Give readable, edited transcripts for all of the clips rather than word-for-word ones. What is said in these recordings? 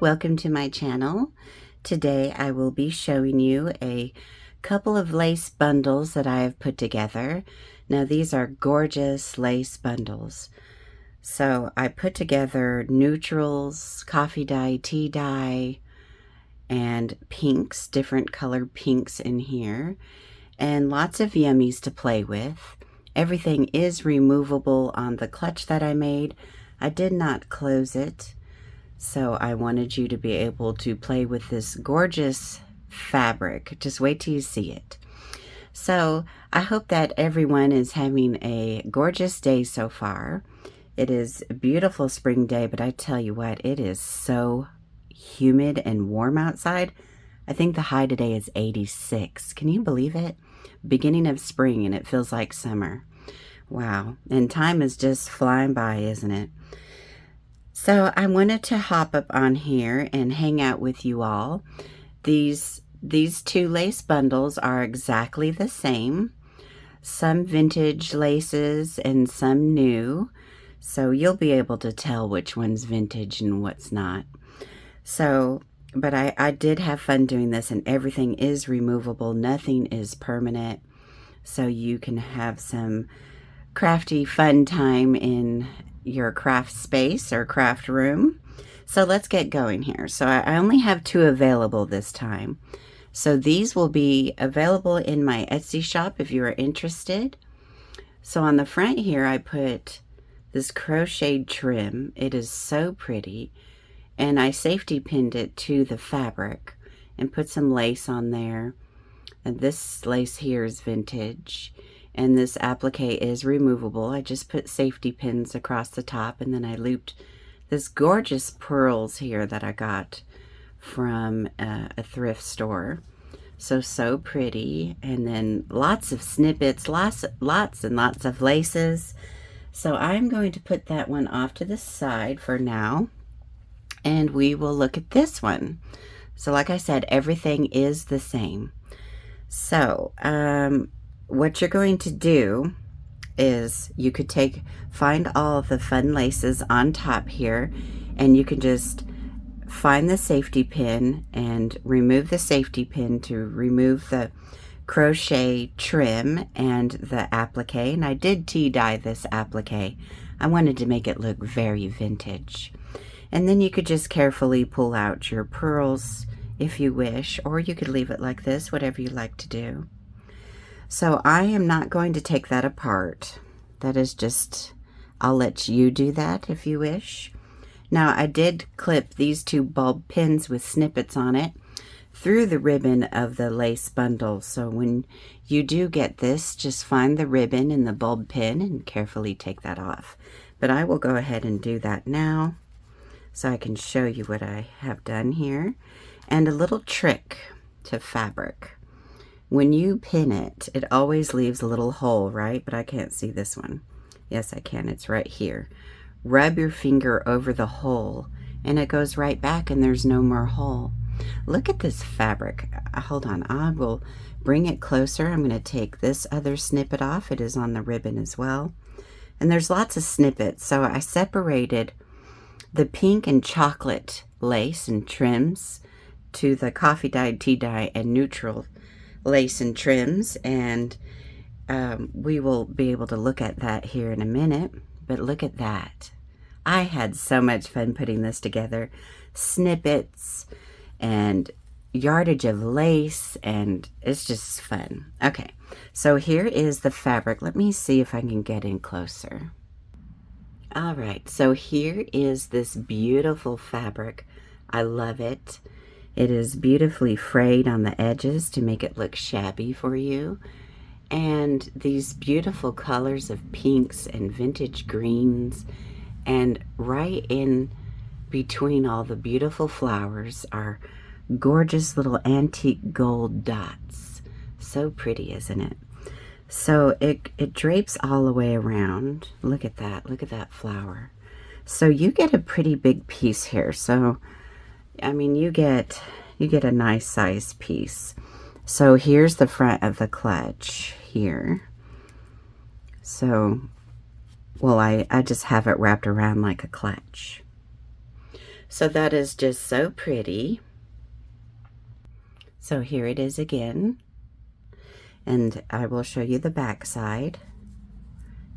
welcome to my channel. Today I will be showing you a couple of lace bundles that I have put together. Now these are gorgeous lace bundles. So I put together neutrals, coffee dye, tea dye, and pinks, different colored pinks in here, and lots of yummies to play with. Everything is removable on the clutch that I made. I did not close it. So I wanted you to be able to play with this gorgeous fabric. Just wait till you see it. So I hope that everyone is having a gorgeous day so far. It is a beautiful spring day, but I tell you what, it is so humid and warm outside. I think the high today is 86. Can you believe it? Beginning of spring and it feels like summer. Wow. And time is just flying by, isn't it? So I wanted to hop up on here and hang out with you all. These two lace bundles are exactly the same. Some vintage laces and some new. So you'll be able to tell which one's vintage and what's not. So, but I did have fun doing this, and everything is removable. Nothing is permanent. So you can have some crafty fun time in your craft space or craft room. So let's get going here. So I only have two available this time. So these will be available in my Etsy shop if you are interested. So on the front here I put this crocheted trim. It is so pretty, and I safety pinned it to the fabric and put some lace on there. And this lace here is vintage. And this applique is removable. I just put safety pins across the top, and then I looped this gorgeous pearls here that I got from a thrift store. So pretty. And then lots of snippets, lots and lots of laces. So I'm going to put that one off to the side for now, and we will look at this one. So like I said, everything is the same. So what you're going to do is you could find all of the fun laces on top here, and you can just find the safety pin and remove the safety pin to remove the crochet trim and the applique. And I did tea dye this applique. I wanted to make it look very vintage. And then you could just carefully pull out your pearls if you wish, or you could leave it like this, whatever you like to do. So I am not going to take that apart. That is just, I'll let you do that if you wish. Now I did clip these two bulb pins with snippets on it through the ribbon of the lace bundle. So when you do get this, just find the ribbon and the bulb pin and carefully take that off. But I will go ahead and do that now so I can show you what I have done here. And a little trick to fabric. When you pin it, it always leaves a little hole, right? But I can't see this one. Yes, I can. It's right here. Rub your finger over the hole, and it goes right back, and there's no more hole. Look at this fabric. Hold on. I will bring it closer. I'm going to take this other snippet off. It is on the ribbon as well. And there's lots of snippets. So I separated the pink and chocolate lace and trims to the coffee dye, tea dye, and neutral lace and trims, and we will be able to look at that here in a minute. But look at that. I had so much fun putting this together. Snippets and yardage of lace, and it's just fun. Okay, so here is the fabric. Let me see if I can get in closer. All right, so here is this beautiful fabric. I love it. It is beautifully frayed on the edges to make it look shabby for you. And these beautiful colors of pinks and vintage greens. And right in between all the beautiful flowers are gorgeous little antique gold dots. So pretty, isn't it? So it drapes all the way around. Look at that. Look at that flower. So you get a pretty big piece here. So I mean, you get a nice size piece. So here's the front of the clutch here. So, well, I just have it wrapped around like a clutch. So that is just so pretty. So here it is again, and I will show you the back side.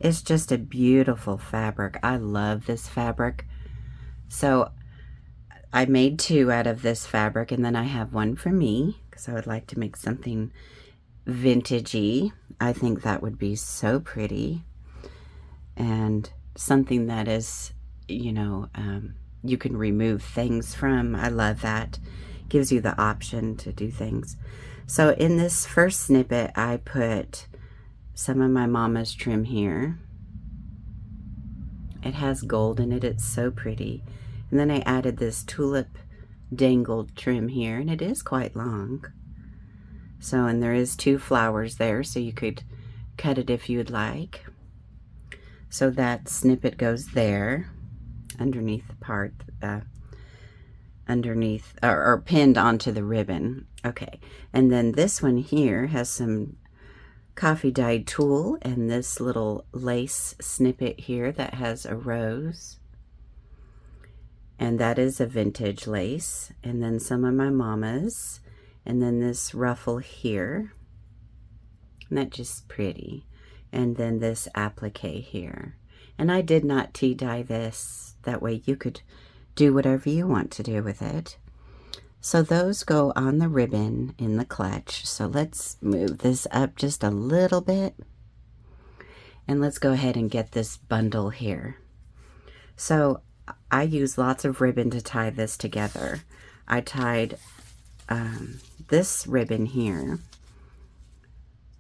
It's just a beautiful fabric. I love this fabric. So I made 2 out of this fabric, and then I have 1 for me because I would like to make something vintagey. I think that would be so pretty, and something that is, you know, you can remove things from. I love that. Gives you the option to do things. So in this first snippet, I put some of my mama's trim here. It has gold in it. It's so pretty. And then I added this tulip dangled trim here, and it is quite long. So, and there is 2 flowers there, so you could cut it if you'd like. So that snippet goes there, underneath the part, underneath, or pinned onto the ribbon. Okay, and then this one here has some coffee dyed tulle and this little lace snippet here that has a rose. And that is a vintage lace. And then some of my mama's. And then this ruffle here. And that's just pretty. And then this applique here. And I did not tea dye this. That way you could do whatever you want to do with it. So those go on the ribbon in the clutch. So let's move this up just a little bit. And let's go ahead and get this bundle here. So I use lots of ribbon to tie this together. I tied this ribbon here.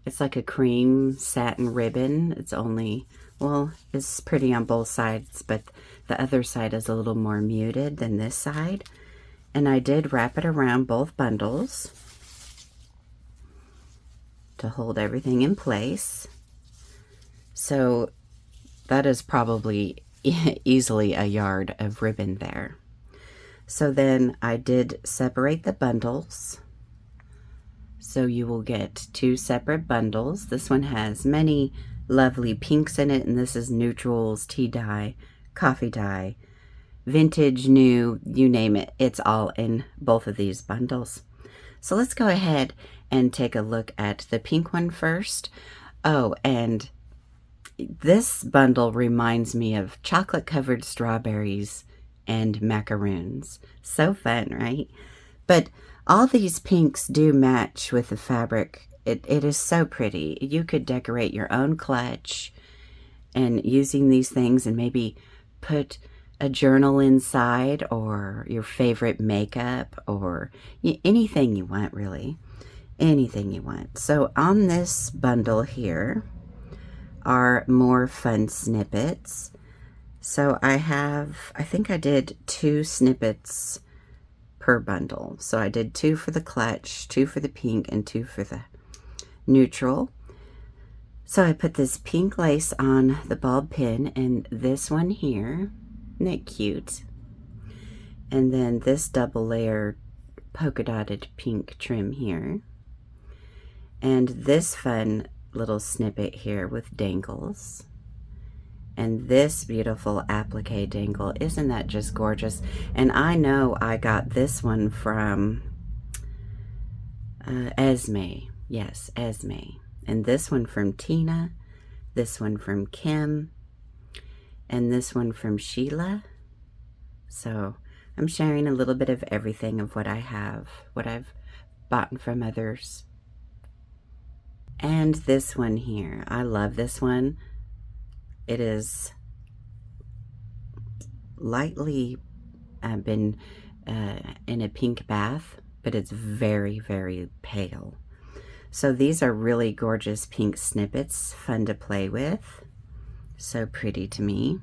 It's like a cream satin ribbon. It's only, well, it's pretty on both sides, but the other side is a little more muted than this side. And I did wrap it around both bundles to hold everything in place. So that is probably easily a yard of ribbon there. So then I did separate the bundles. So you will get 2 separate bundles. This one has many lovely pinks in it, and this is neutrals, tea dye, coffee dye, vintage, new, you name it. It's all in both of these bundles. So let's go ahead and take a look at the pink one first. Oh, and this bundle reminds me of chocolate-covered strawberries and macaroons. So fun, right? But all these pinks do match with the fabric. It is so pretty. You could decorate your own clutch and using these things and maybe put a journal inside or your favorite makeup or anything you want, really. Anything you want. So on this bundle here are more fun snippets. So I think I did 2 snippets per bundle. So I did 2 for the clutch, 2 for the pink, and 2 for the neutral. So I put this pink lace on the bulb pin and this one here. Isn't that cute? And then this double layer polka dotted pink trim here. And this fun little snippet here with dangles. And this beautiful applique dangle. Isn't that just gorgeous? And I know I got this one from Esme. Yes, Esme. And this one from Tina. This one from Kim. And this one from Sheila. So I'm sharing a little bit of everything of what I have, what I've bought from others. And this one here. I love this one. It is lightly been in a pink bath, but it's very, very pale. So these are really gorgeous pink snippets, fun to play with. So pretty to me.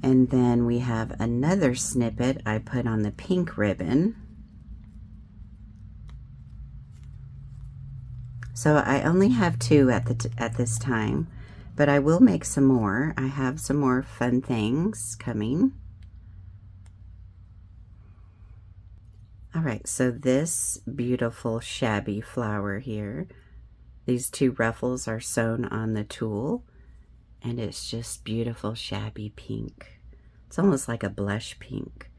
And then we have another snippet I put on the pink ribbon. So I only have 2 at this time. But I will make some more. I have some more fun things coming. All right, so this beautiful shabby flower here, these 2 ruffles are sewn on the tulle, and it's just beautiful shabby pink. It's almost like a blush pink.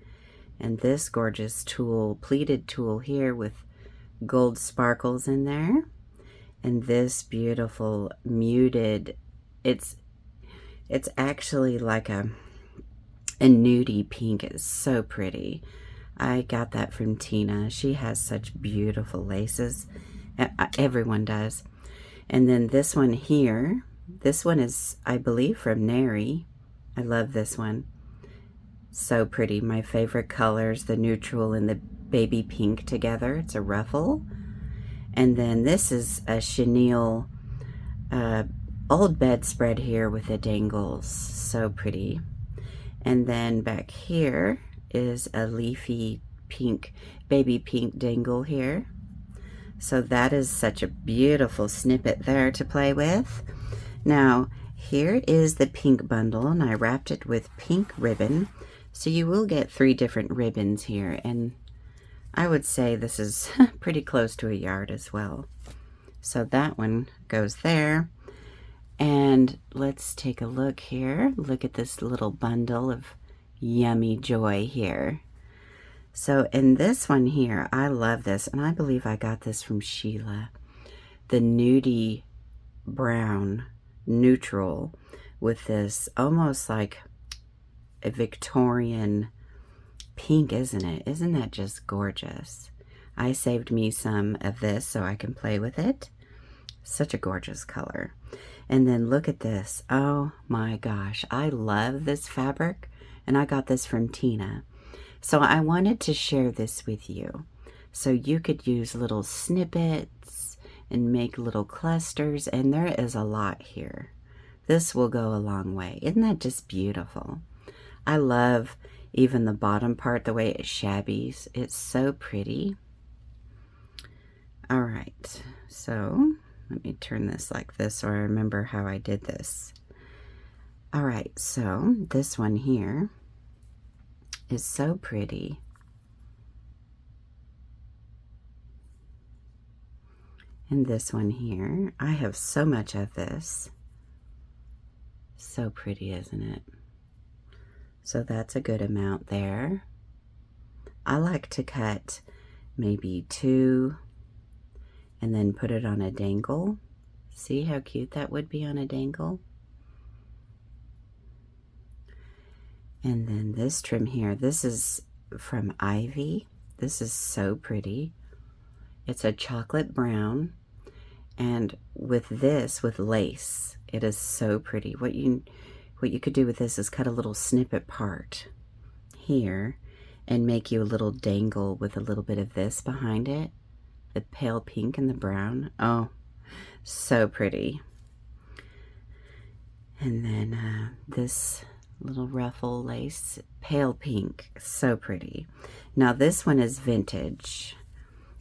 And this gorgeous tulle, pleated tulle here with gold sparkles in there. And this beautiful muted, it's actually like a nudie pink. It's so pretty. I got that from Tina. She has such beautiful laces. Everyone does. And then this one here, this one is, I believe, from Neri. I love this one. So pretty. My favorite colors, the neutral and the baby pink together. It's a ruffle. And then this is a chenille old bedspread here with the dangles. So pretty. And then back here is a leafy pink, baby pink dangle here. So that is such a beautiful snippet there to play with. Now, here is the pink bundle, and I wrapped it with pink ribbon. So you will get 3 different ribbons here, and I would say this is pretty close to a yard as well. So that one goes there. And let's take a look here. Look at this little bundle of yummy joy here. So in this one here, I love this, and I believe I got this from Sheila. The nudie brown neutral with this almost like a Victorian pink, isn't it? Isn't that just gorgeous? I saved me some of this so I can play with it. Such a gorgeous color. And then look at this. Oh my gosh, I love this fabric, and I got this from Tina. So I wanted to share this with you so you could use little snippets and make little clusters, and there is a lot here. This will go a long way. Isn't that just beautiful? I love even the bottom part, the way it shabbies. It's so pretty. All right, so let me turn this like this so I remember how I did this. All right, so this one here is so pretty. And this one here, I have so much of this. So pretty, isn't it? So that's a good amount there. I like to cut maybe 2 and then put it on a dangle. See how cute that would be on a dangle? And then this trim here, this is from Ivy. This is so pretty. It's a chocolate brown, and with this, with lace, it is so pretty. What you could do with this is cut a little snippet part here and make you a little dangle with a little bit of this behind it. The pale pink and the brown. Oh, so pretty. And then this little ruffle lace, pale pink, so pretty. Now this one is vintage.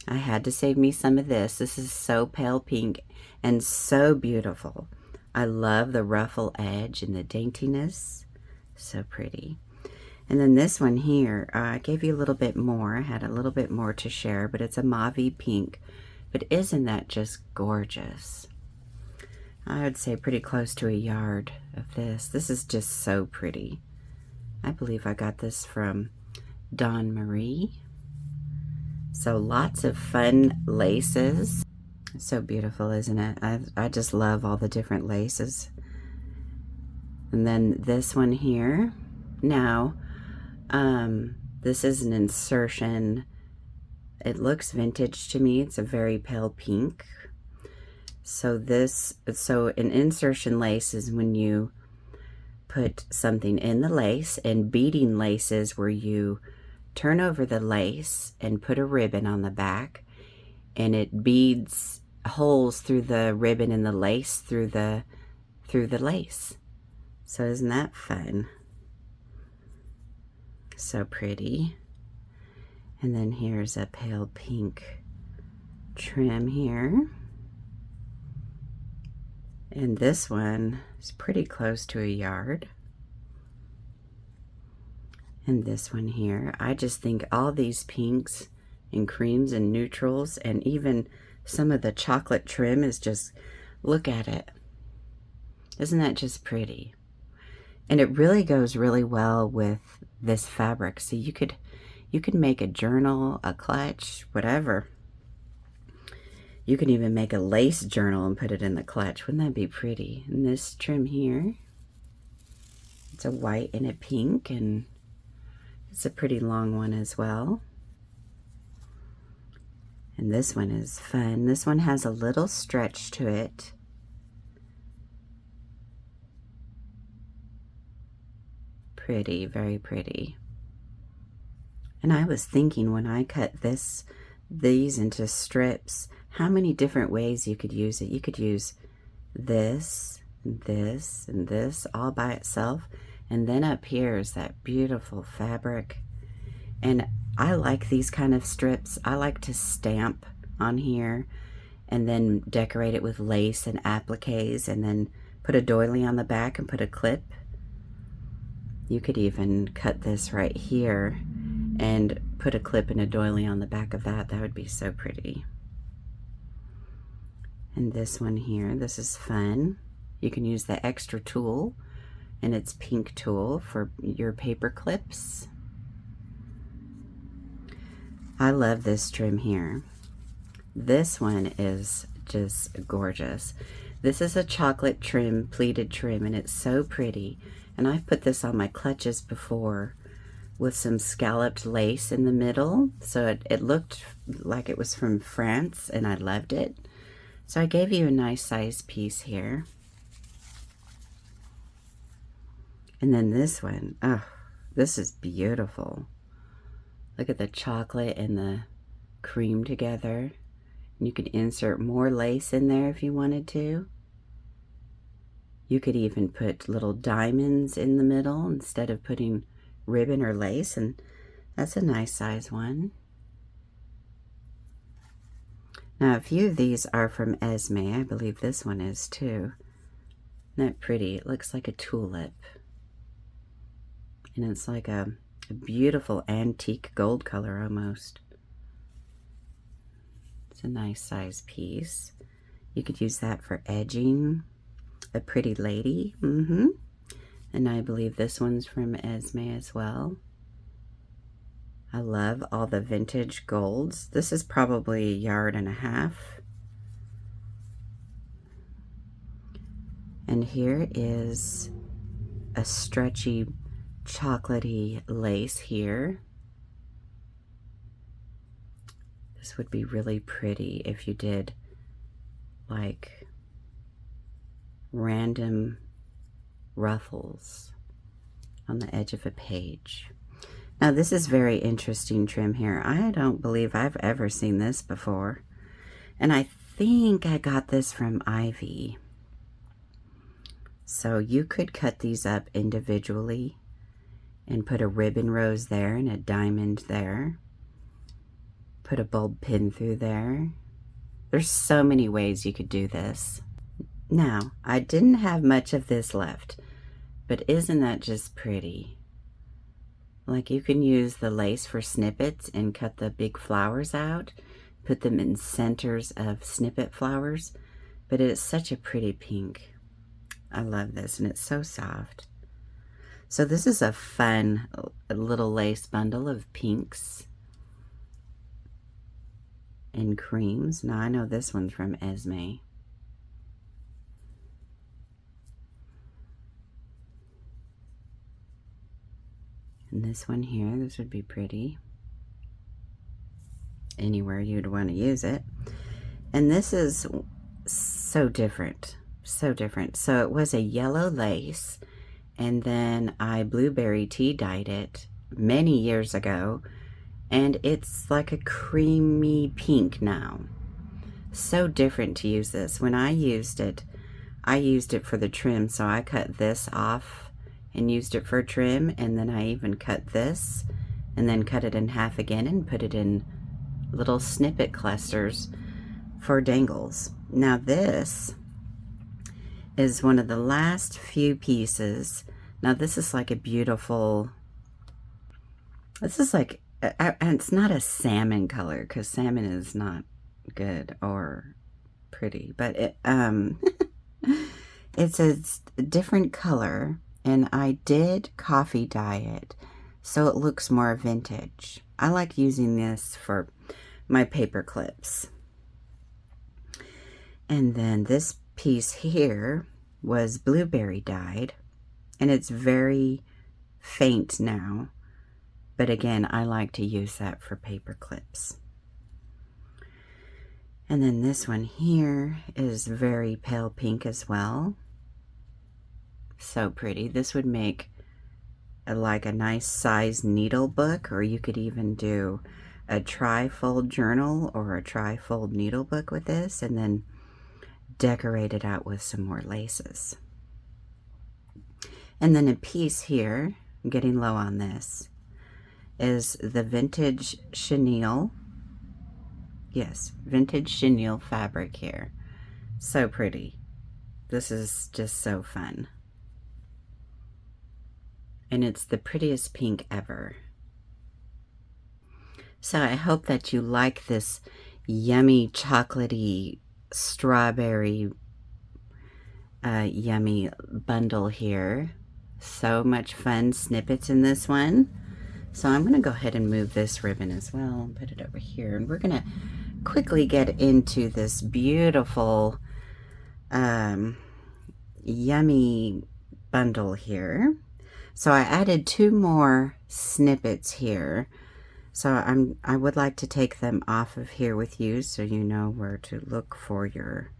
I had to save me some of this. This is so pale pink and so beautiful. I love the ruffle edge and the daintiness. So pretty. And then this one here, I gave you a little bit more. I had a little bit more to share, but it's a mauve pink. But isn't that just gorgeous? I would say pretty close to a yard of this. This is just so pretty. I believe I got this from Dawn Marie. So lots of fun laces. So beautiful, isn't it? I just love all the different laces. And then this one here. Now, this is an insertion. It looks vintage to me. It's a very pale pink. So an insertion lace is when you put something in the lace, and beading lace is where you turn over the lace and put a ribbon on the back, and it beads holes through the ribbon and the lace through the lace. So isn't that fun? So pretty. And then here's a pale pink trim here. And this one is pretty close to a yard. And this one here, I just think all these pinks and creams and neutrals and even some of the chocolate trim is just, look at it. Isn't that just pretty? And it really goes really well with this fabric. So you could You can make a journal, a clutch, whatever. You can even make a lace journal and put it in the clutch. Wouldn't that be pretty? And this trim here, it's a white and a pink, and it's a pretty long one as well. And this one is fun. This one has a little stretch to it. Pretty, very pretty. And I was thinking when I cut these into strips, how many different ways you could use it. You could use this, and this, and this all by itself. And then up here is that beautiful fabric. And I like these kind of strips. I like to stamp on here and then decorate it with lace and appliques, and then put a doily on the back and put a clip. You could even cut this right here and put a clip and a doily on the back of that. That would be so pretty. And this one here, this is fun. You can use the extra tool, and it's pink tool for your paper clips. I love this trim here. This one is just gorgeous. This is a chocolate trim, pleated trim, and it's so pretty. And I've put this on my clutches before with some scalloped lace in the middle. So it looked like it was from France, and I loved it. So I gave you a nice size piece here. And then this one, oh, this is beautiful. Look at the chocolate and the cream together. And you could insert more lace in there if you wanted to. You could even put little diamonds in the middle instead of putting ribbon or lace, and that's a nice size one. Now a few of these are from Esme. I believe this one is too. Isn't that pretty? It looks like a tulip. And it's like a beautiful antique gold color almost. It's a nice size piece. You could use that for edging a pretty lady. And I believe this one's from Esme as well. I love all the vintage golds. This is probably 1.5 yards. And here is a stretchy chocolatey lace here. This would be really pretty if you did like random ruffles on the edge of a page. Now this is very interesting trim here. I don't believe I've ever seen this before. And I think I got this from Ivy. So you could cut these up individually and put a ribbon rose there and a diamond there. Put a bulb pin through there. There's so many ways you could do this. Now, I didn't have much of this left, but isn't that just pretty? Like you can use the lace for snippets and cut the big flowers out, put them in centers of snippet flowers, but it's such a pretty pink. I love this, and it's so soft. So this is a fun little lace bundle of pinks and creams. Now I know this one's from Esme. And this one here, this would be pretty. Anywhere you'd want to use it. And this is so different. So different. So it was a yellow lace, and then I blueberry tea dyed it many years ago, and it's like a creamy pink now. So different to use this. When I used it for the trim, so I cut this off and used it for trim, and then I even cut this and then cut it in half again and put it in little snippet clusters for dangles. Now this is one of the last few pieces. Now this is like a beautiful, this is like, and it's not a salmon color because salmon is not good or pretty, but it's a different color, and I did coffee dye it so it looks more vintage. I like using this for my paper clips. And then this piece here was blueberry dyed, and it's very faint now. But again, I like to use that for paper clips. And then this one here is very pale pink as well. So pretty. This would make like a nice size needle book, or you could even do a tri-fold journal or a tri-fold needle book with this, and then decorate it out with some more laces. And then a piece here, I'm getting low on this, is the vintage chenille. Yes, vintage chenille fabric here. So pretty. This is just so fun. And it's the prettiest pink ever. So I hope that you like this yummy chocolatey strawberry yummy bundle here. So much fun snippets in this one. So I'm going to go ahead and move this ribbon as well and put it over here. And we're going to quickly get into this beautiful yummy bundle here. So I added 2 more snippets here. So I would like to take them off of here with you so you know where to look for your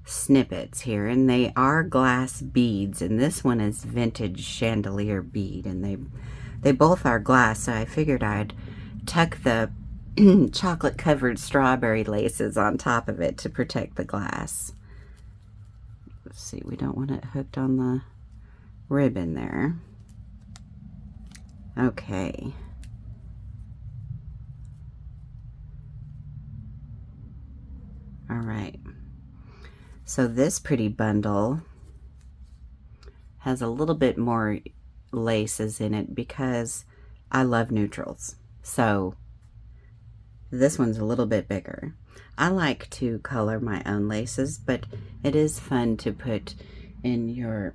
snippets here. And they are glass beads, and this one is vintage chandelier bead, and they both are glass, so I figured I'd tuck the chocolate covered strawberry laces on top of it to protect the glass. Let's see, we don't want it hooked on the ribbon there. Okay. All right. So this pretty bundle has a little bit more laces in it because I love neutrals. So this one's a little bit bigger. I like to color my own laces, but it is fun to put in your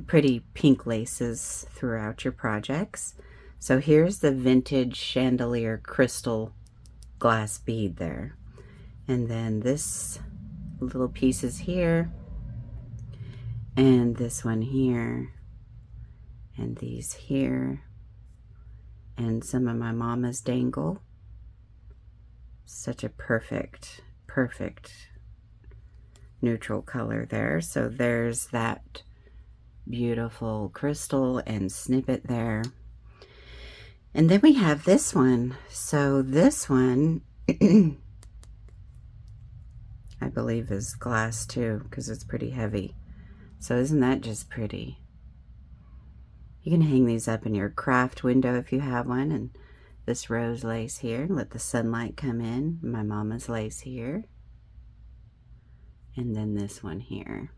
pretty pink laces throughout your projects. So here's the vintage chandelier crystal glass bead there. And then this little pieces here, and this one here, and these here, and some of my mama's dangle. Such a perfect neutral color there. So there's that beautiful crystal and snippet there. And then we have this one. So this one I believe is glass too, because it's pretty heavy. So isn't that just pretty? You can hang these up in your craft window if you have one. And this rose lace here, let the sunlight come in. My mama's lace here. And then this one here.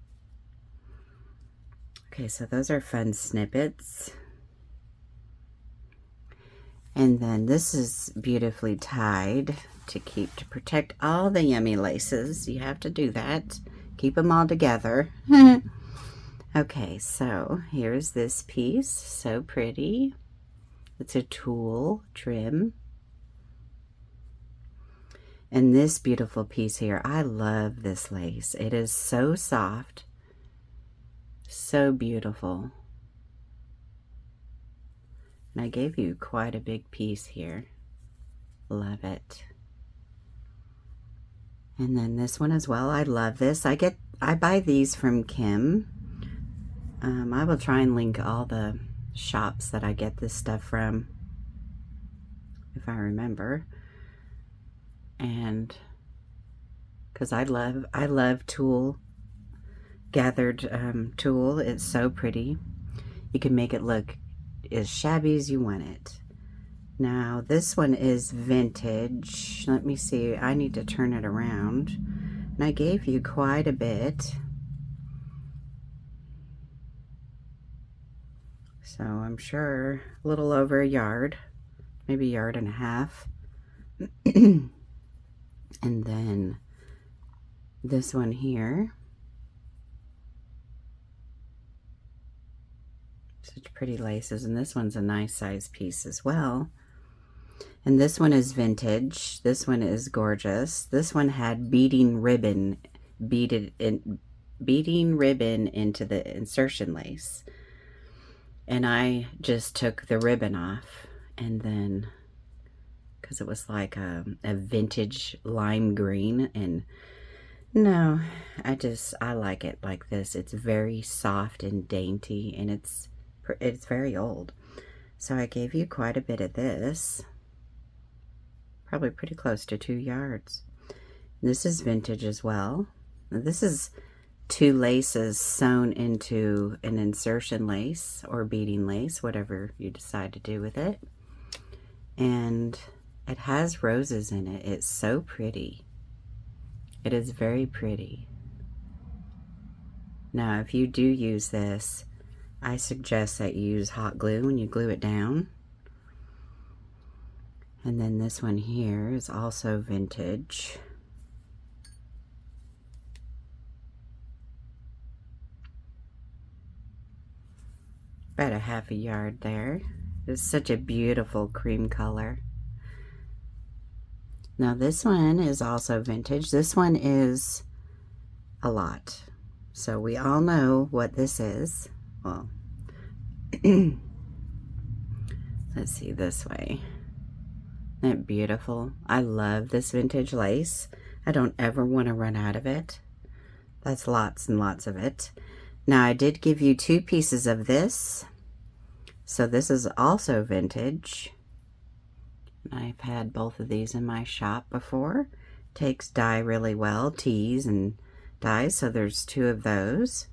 Okay, so those are fun snippets. And then this is beautifully tied to protect all the yummy laces. You have to do that. Keep them all together. Okay, so here's this piece. So pretty. It's a tulle trim. And this beautiful piece here, I love this lace. It is so soft, so beautiful. And I gave you quite a big piece here. Love it. And then this one as well. I love this. I buy these from Kim. I will try and link all the shops that I get this stuff from, if I remember. And because I love tulle, gathered tulle. It's so pretty. You can make it look as shabby as you want it. Now this one is vintage. Let me see, I need to turn it around. And I gave you quite a bit. So I'm sure a little over a yard, maybe a yard and a half. And then this one here. Such pretty laces, and this one's a nice size piece as well. And this one is vintage. This one is gorgeous. This one had beading ribbon into the insertion lace. And I just took the ribbon off, and then, because it was like a vintage lime green, and no, I like it like this. It's very soft and dainty, and it's very old. So I gave you quite a bit of this. Probably pretty close to 2 yards. This is vintage as well. Now, this is 2 laces sewn into an insertion lace or beading lace, whatever you decide to do with it. And it has roses in it. It's so pretty. It is very pretty. Now, if you do use this, I suggest that you use hot glue when you glue it down. And then this one here is also vintage. About a half a yard there. It's such a beautiful cream color. Now this one is also vintage. This one is a lot. So we all know what this is. Well, let's see this way. Isn't that beautiful? I love this vintage lace. I don't ever want to run out of it. That's lots and lots of it. Now I did give you 2 pieces of this. So this is also vintage. I've had both of these in my shop before. Takes dye really well, teas and dyes. So there's 2 of those.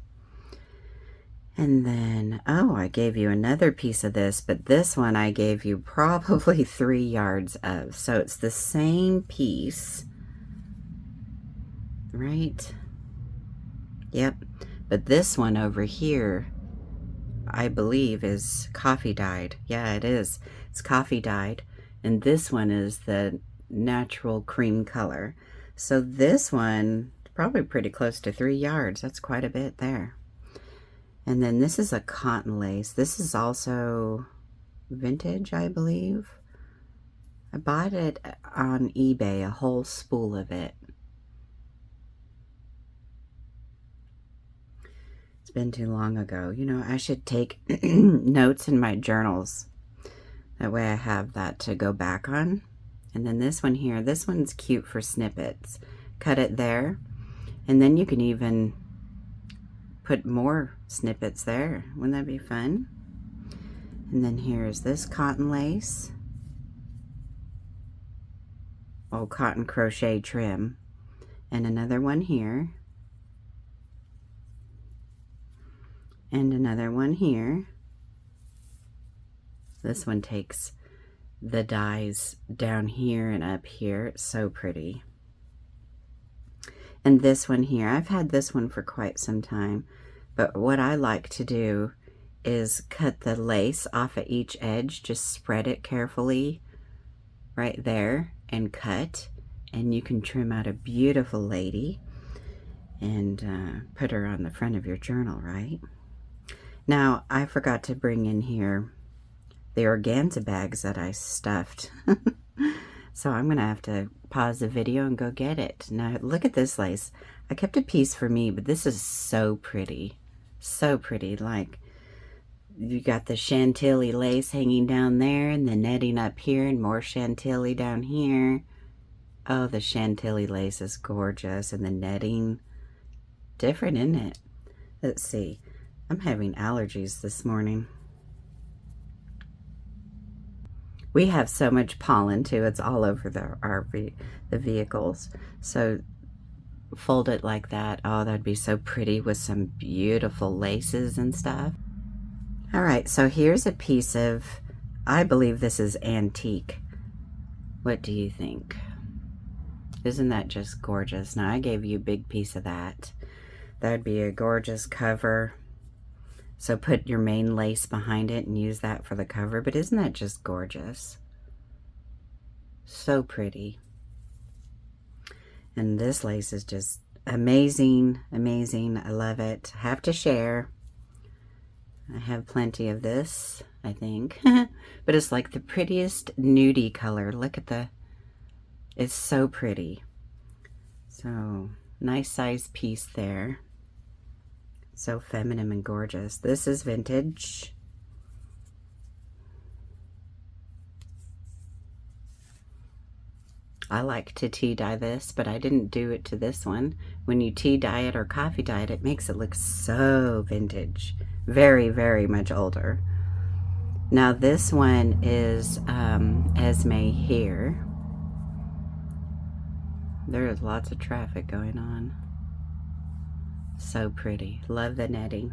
And then, oh, I gave you another piece of this, but this one I gave you probably 3 yards of. So it's the same piece, right? Yep. But this one over here, I believe, is coffee dyed. Yeah, it is. It's coffee dyed. And this one is the natural cream color. So this one, probably pretty close to 3 yards. That's quite a bit there. And then this is a cotton lace. This is also vintage, I believe. I bought it on eBay, a whole spool of it. It's been too long ago. You know, I should take notes in my journals. That way I have that to go back on. And then this one here, this one's cute for snippets. Cut it there. And then you can even put more snippets there. Wouldn't that be fun? And then here's this cotton lace. Oh, cotton crochet trim. And another one here. And another one here. This one takes the dyes down here and up here. It's so pretty. And this one here, I've had this one for quite some time, but what I like to do is cut the lace off at each edge, just spread it carefully right there and cut, and you can trim out a beautiful lady and put her on the front of your journal, right? Now, I forgot to bring in here the organza bags that I stuffed. So I'm going to have to pause the video and go get it. Now, look at this lace. I kept a piece for me, but this is so pretty. So pretty. Like, you got the chantilly lace hanging down there and the netting up here and more chantilly down here. Oh, the chantilly lace is gorgeous, and the netting. Different, isn't it? Let's see. I'm having allergies this morning. We have so much pollen too. It's all over the vehicles. So fold it like that. Oh, that'd be so pretty with some beautiful laces and stuff. All right, so here's a piece of, I believe this is antique. What do you think? Isn't that just gorgeous? Now, I gave you a big piece of that. That'd be a gorgeous cover. So put your main lace behind it and use that for the cover. But isn't that just gorgeous? So pretty. And this lace is just amazing, amazing. I love it. Have to share. I have plenty of this, I think. But it's like the prettiest nudie color. Look at it's so pretty. So, nice size piece there. So feminine and gorgeous. This is vintage. I like to tea dye this, but I didn't do it to this one. When you tea dye it or coffee dye it, it makes it look so vintage. Very, very much older. Now this one is Esme here. There is lots of traffic going on. So pretty. Love the netting.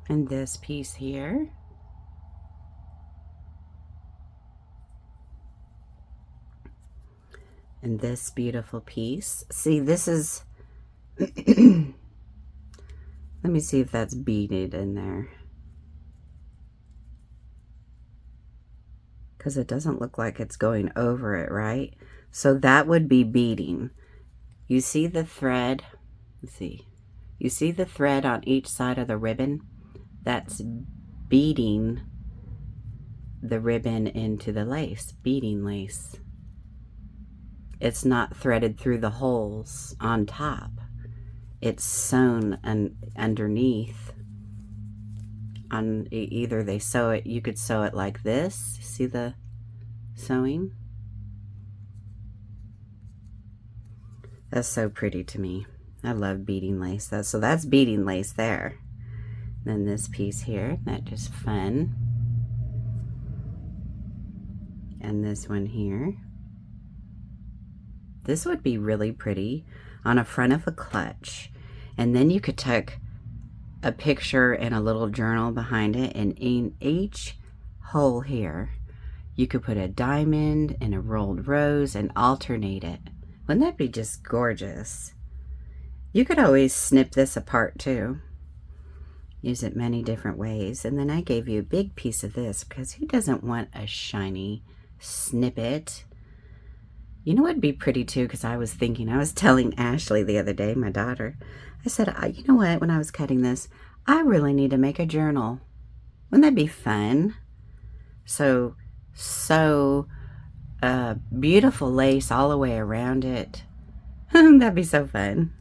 And this piece here. And this beautiful piece. See, this is... Let me see if that's beaded in there. Because it doesn't look like it's going over it, right? So that would be beading. You see the thread? Let's see. You see the thread on each side of the ribbon? That's beading the ribbon into the lace. Beading lace. It's not threaded through the holes on top. It's sewn underneath. On either they sew it, you could sew it like this. See the sewing? That's so pretty to me. I love beading lace. So that's beading lace there. Then this piece here, that is fun. And this one here. This would be really pretty on a front of a clutch. And then you could tuck a picture and a little journal behind it, and in each hole here you could put a diamond and a rolled rose and alternate it. Wouldn't that be just gorgeous? You could always snip this apart too. Use it many different ways. And then I gave you a big piece of this because who doesn't want a shiny snippet? You know what'd be pretty too, because I was telling Ashley the other day, my daughter, I said, you know what, when I was cutting this, I really need to make a journal. Wouldn't that be fun? So beautiful lace all the way around it. That'd be so fun.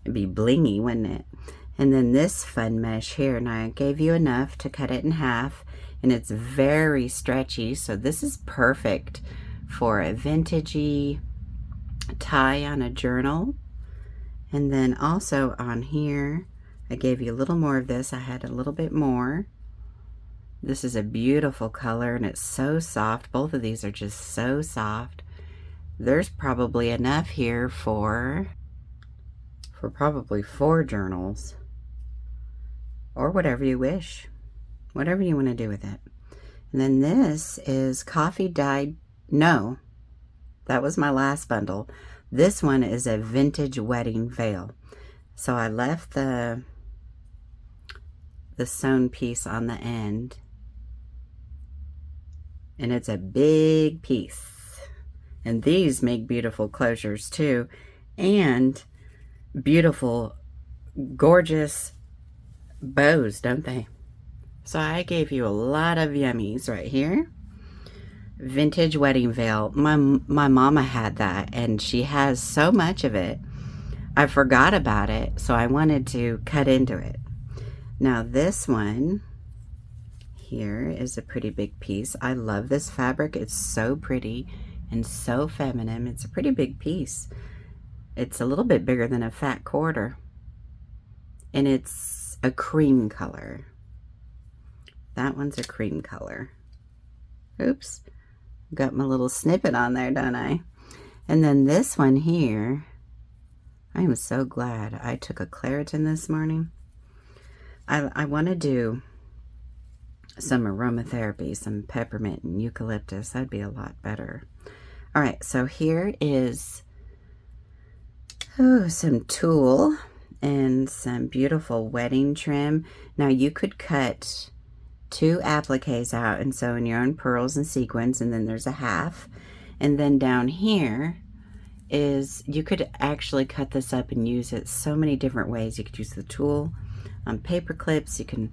It'd be blingy, wouldn't it? And then this fun mesh here, and I gave you enough to cut it in half, and it's very stretchy, so this is perfect for a vintagey tie on a journal. And then also on here, I gave you a little more of this. I had a little bit more. This is a beautiful color, and it's so soft. Both of these are just so soft. There's probably enough here for probably 4 journals, or whatever you wish, whatever you want to do with it. And then this is coffee dyed. No, that was my last bundle. This one is a vintage wedding veil. So I left the sewn piece on the end, and it's a big piece. And these make beautiful closures too, and beautiful, gorgeous bows, don't they? So I gave you a lot of yummies right here. Vintage wedding veil. My mama had that, and she has so much of it. I forgot about it, so I wanted to cut into it. Now this one here is a pretty big piece. I love this fabric. It's so pretty and so feminine. It's a pretty big piece. It's a little bit bigger than a fat quarter, and it's a cream color. That one's a cream color. Oops, got my little snippet on there, don't I? And then this one here, I am so glad I took a Claritin this morning. I want to do some aromatherapy, some peppermint and eucalyptus. That'd be a lot better. All right, so here is some tulle and some beautiful wedding trim. Now you could cut 2 appliques out and sew in your own pearls and sequins, and then there's a half. And then down here is you could actually cut this up and use it so many different ways. You could use the tool on paper clips. You can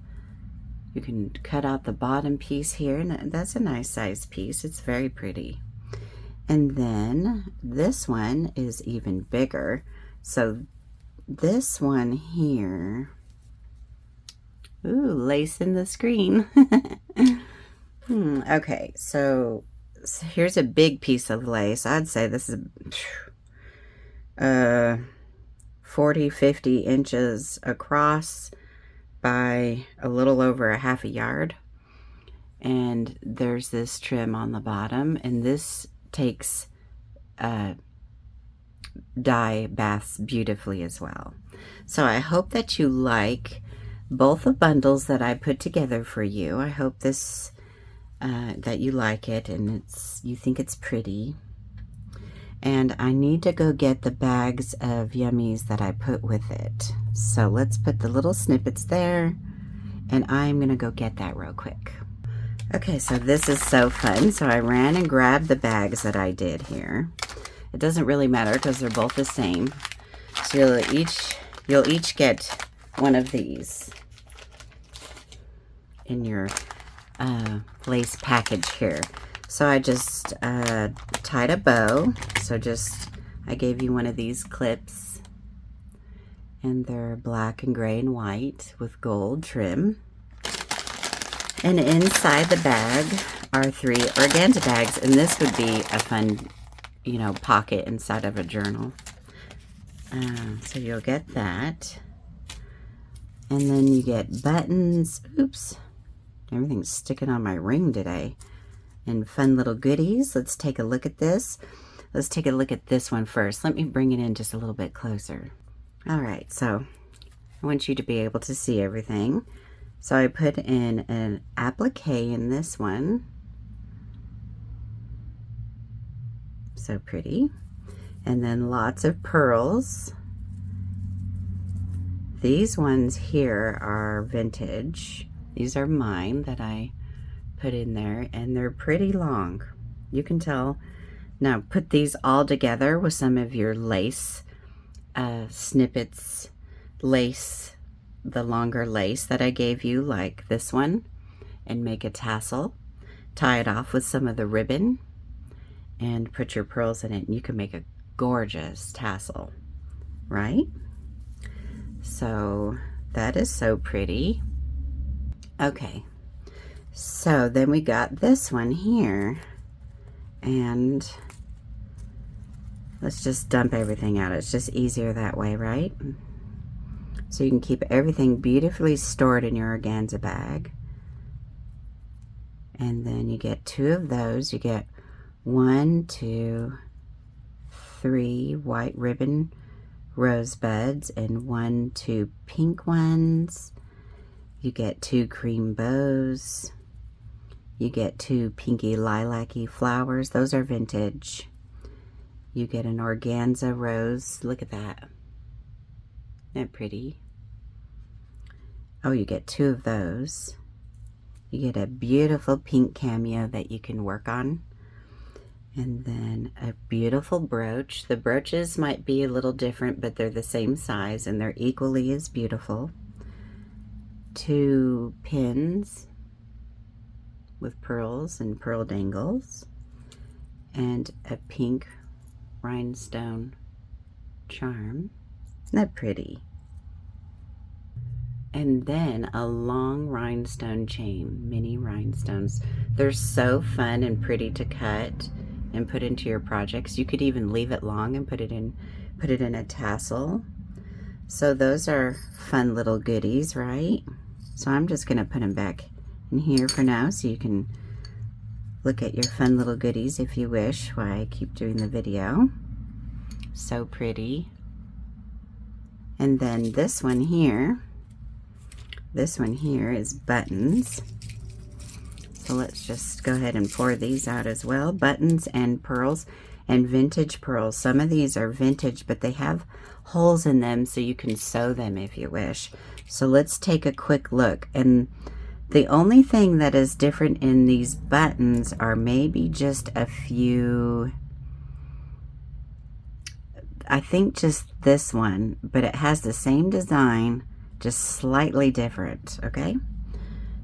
cut out the bottom piece here, and that's a nice size piece. It's very pretty. And then this one is even bigger. So this one here, ooh, lace in the screen. Okay, so here's a big piece of lace. I'd say this is 40-50 inches across by a little over a half a yard. And there's this trim on the bottom, and this takes dye baths beautifully as well. So I hope that you like both the bundles that I put together for you. I hope this that you like it and you think it's pretty. And I need to go get the bags of yummies that I put with it. So let's put the little snippets there, and I'm gonna go get that real quick. Okay, so this is so fun. So I ran and grabbed the bags that I did here. It doesn't really matter because they're both the same. So you'll each get one of these in your lace package here. So I just tied a bow. So I gave you one of these clips, and they're black and gray and white with gold trim. And inside the bag are 3 organza bags, and this would be a fun, pocket inside of a journal. So you'll get that. And then you get buttons. Oops, everything's sticking on my ring today. And fun little goodies. Let's take a look at this. Let's take a look at this one first. Let me bring it in just a little bit closer. All right, so I want you to be able to see everything. So I put in an applique in this one. So pretty. And then lots of pearls. These ones here are vintage. These are mine that I put in there, and they're pretty long. You can tell. Now put these all together with some of your lace snippets, lace, the longer lace that I gave you, like this one, and make a tassel. Tie it off with some of the ribbon and put your pearls in it, and you can make a gorgeous tassel, right? So that is so pretty. Okay, so then we got this one here, and let's just dump everything out. It's just easier that way, right? So you can keep everything beautifully stored in your organza bag. And then you get 2 of those. You get 1, 2, 3 white ribbon rosebuds and 1, 2 pink ones. You get 2 cream bows. You get 2 pinky lilac-y flowers. Those are vintage. You get an organza rose. Look at that. Isn't that pretty? Oh, you get 2 of those. You get a beautiful pink cameo that you can work on. And then a beautiful brooch. The brooches might be a little different, but they're the same size and they're equally as beautiful. 2 pins with pearls and pearl dangles. And a pink rhinestone charm. Isn't that pretty? And then a long rhinestone chain, mini rhinestones. They're so fun and pretty to cut and put into your projects. You could even leave it long and put it in a tassel. So those are fun little goodies, right? So I'm just gonna put them back in here for now so you can look at your fun little goodies if you wish while I keep doing the video. So pretty. And then this one here is buttons. So let's just go ahead and pour these out as well. Buttons and pearls and vintage pearls. Some of these are vintage, but they have holes in them so you can sew them if you wish. So let's take a quick look. And the only thing that is different in these buttons are maybe just a few I think just this one, but it has the same design, just slightly different, okay?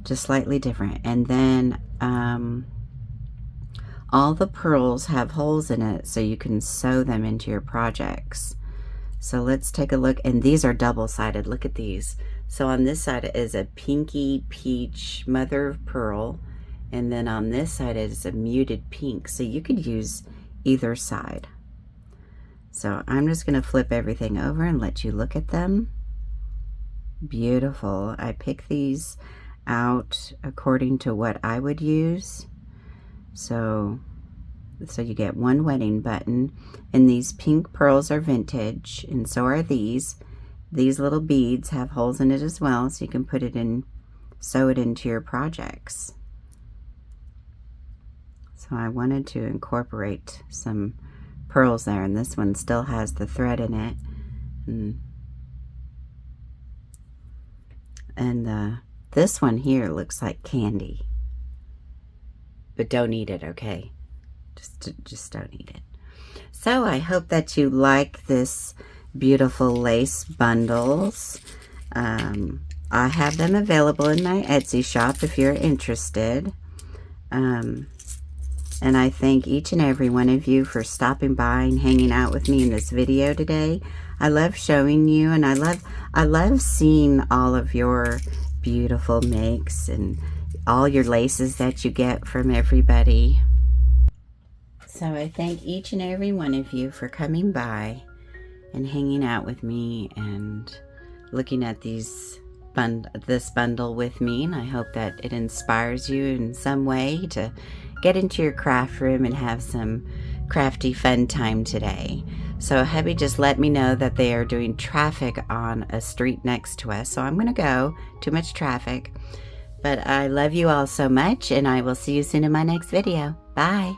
Just slightly different. And then all the pearls have holes in it so you can sew them into your projects. So let's take a look, and these are double-sided. Look at these. So on this side is a pinky peach mother of pearl, and then on this side is a muted pink. So you could use either side. So I'm just going to flip everything over and let you look at them. Beautiful. I pick these out according to what I would use. So you get one wedding button, and these pink pearls are vintage, and so are these. These little beads have holes in it as well, so you can put it in, sew it into your projects. So I wanted to incorporate some pearls there, and this one still has the thread in it, and this one here looks like candy, but don't eat it, okay? Just don't eat it. So I hope that you like this beautiful lace bundles. I have them available in my Etsy shop if you're interested. And I thank each and every one of you for stopping by and hanging out with me in this video today. I love showing you, and I love seeing all of your beautiful makes and all your laces that you get from everybody. So I thank each and every one of you for coming by and hanging out with me and looking at this bundle with me, and I hope that it inspires you in some way to get into your craft room and have some crafty fun time today. So hubby just let me know that they are doing traffic on a street next to us, so I'm gonna go. Too much traffic. But I love you all so much, and I will see you soon in my next video. Bye.